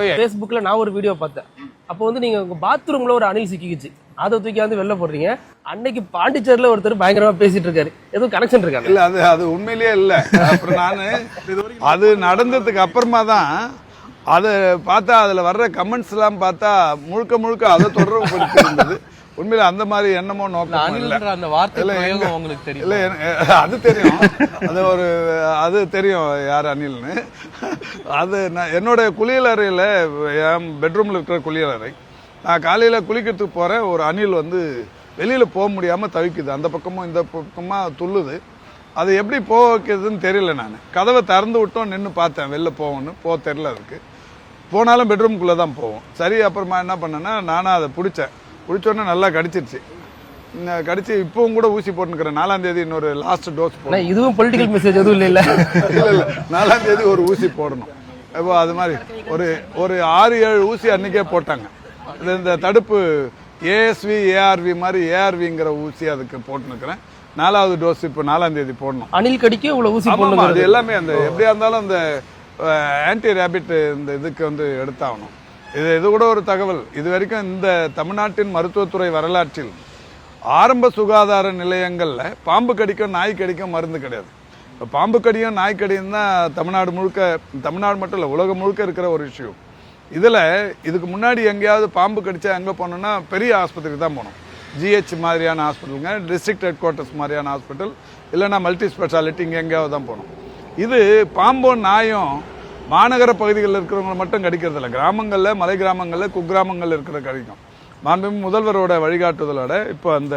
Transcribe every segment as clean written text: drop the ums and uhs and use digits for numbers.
Facebookல நான் ஒரு வீடியோ பார்த்தேன். அப்போ வந்து நீங்க உங்க பாத்ரூம்ல ஒரு அணில் சிக்கிக்கிச்சு. அதை தூக்கி வந்து வெளில போடுறீங்க. அன்னைக்கு பாண்டிச்சேரியில ஒருத்தர் பயங்கரமா பேசிட்டு இருக்காரு. ஏதோ கனெக்ஷன் இருக்காங்க. இல்ல அது உண்மையிலேயே இல்ல. அப்புறம் நானு அது நடந்ததுக்கு அப்புறமா தான் அதை பார்த்தா அதுல வர்ற கமெண்ட்ஸ் எல்லாம் பார்த்தா முழுக்க அதை தொடர்பு படுத்தி இருந்தது. உண்மையில அந்த மாதிரி எண்ணமோ நோக்கம் இல்ல. அந்த வார்த்தை பிரயோகம் உங்களுக்கு தெரியும்? இல்ல அது தெரியும். அது தெரியும் யார் அணில்னு. அது என்னோட குளியலறையில என் பெட்ரூம்ல இருக்கிற குளியலறை, நான் காலையில குளிக்கிறதுக்கு போறேன், ஒரு அணில் வந்து வெளியில போக முடியாம தவிக்குது. அந்த பக்கமும் இந்த பக்கமா துள்ளுது. அது எப்படி போக வைக்கிறதுன்னு தெரியல. நான் கதவை திறந்து விட்டோம், நின்று பார்த்தேன் வெளில போக தெரியல. அதுக்கு போனாலும் பெட்ரூம்குள்ளே தான் போவோம். சரி, அப்புறமா என்ன பண்ணேன்னா நானும் அதை பிடிச்சோன்னே நல்லா கடிச்சிருச்சு. கடிச்சு இப்பவும் கூட ஊசி போட்டுக்கிறேன். 4ஆம் தேதி இன்னொரு லாஸ்ட் டோஸ் போடணும். இதுவும் பொலிட்டிக்கல் மெசேஜ் எதுவும் இல்ல. 4ஆம் தேதி ஒரு ஊசி போடணும். இப்போ அது மாதிரி ஒரு 6-7 ஊசி அன்னைக்கே போட்டாங்க. இந்த தடுப்பு ஏஎஸ்வி ஏஆர்வி மாதிரி ஏஆர்விங்கிற ஊசி அதுக்கு போட்டுனுக்கிறேன். 4வது டோஸ் இப்போ 4ஆம் தேதி போடணும். அணில் கடிக்க இவ்வளவு ஊசி போடணும். அது எல்லாமே அந்த எப்படியா இருந்தாலும் அந்த ஆன்டி ரேபிட் இந்த இதுக்கு வந்து எடுத்தாகணும். இது கூட ஒரு தகவல். இது வரைக்கும் இந்த தமிழ்நாட்டின் மருத்துவத்துறை வரலாற்றில் ஆரம்ப சுகாதார நிலையங்கள்ல பாம்பு கடிக்கும் நாய் கடிக்கும் மருந்து கிடையாது. இப்போ பாம்பு கடியும் நாய் கடியும் தான் தமிழ்நாடு மட்டும் இல்லை, உலகம் முழுக்க இருக்கிற ஒரு இஷ்யூ. இதுக்கு முன்னாடி எங்கேயாவது பாம்பு கடிச்சா எங்கே போனோம்னா பெரிய ஆஸ்பத்திரிக்கு தான் போனோம். ஜிஹெச் மாதிரியான ஹாஸ்பிட்டலுங்க, டிஸ்ட்ரிக்ட் ஹெட் குவார்ட்டர்ஸ் மாதிரியான ஹாஸ்பிட்டல், இல்லைன்னா மல்டி ஸ்பெஷாலிட்டி இங்கே எங்கேயாவது தான் போனோம். இது பாம்பும் நாயும் மாநகர பகுதிகளில் இருக்கிறவங்களை மட்டும் கடிக்கிறது இல்லை. கிராமங்களில், மலை கிராமங்களில், குக்கிராமங்களில் இருக்கிற கடிக்கும். மாண்புமிகு முதல்வரோட வழிகாட்டுதலோட இப்போ அந்த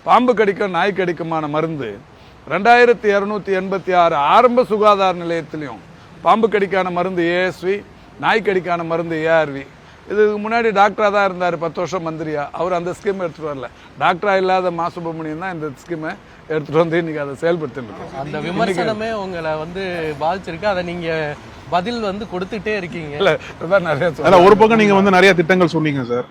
பாம்பு கடிக்கும் நாய் கடிக்குமான மருந்து 2286 ஆரம்ப சுகாதார நிலையத்திலையும் பாம்பு கடிக்கான மருந்து ஏஎஸ்வி, நாய் கடிக்கான மருந்து ஏஆர்வி. இதுக்கு முன்னாடி டாக்டரா தான் இருந்தார், 10 வருஷம் மந்திரியா. அவர் அந்த ஸ்கீம் எடுத்துட்டு வரல. டாக்டரா இல்லாத மா சுப்பிரமணியன் தான் இந்த ஸ்கீமை எடுத்துட்டு வந்து இன்னைக்கு அதை செயல்படுத்திட்டு. அந்த விமர்சனமே உங்களை வந்து பாதிச்சிருக்கு. அதை நீங்க பதில் வந்து கொடுத்துட்டே இருக்கீங்க. இல்ல நிறைய ஒரு பக்கம் நீங்க வந்து நிறைய திட்டங்கள் சொன்னீங்க சார்.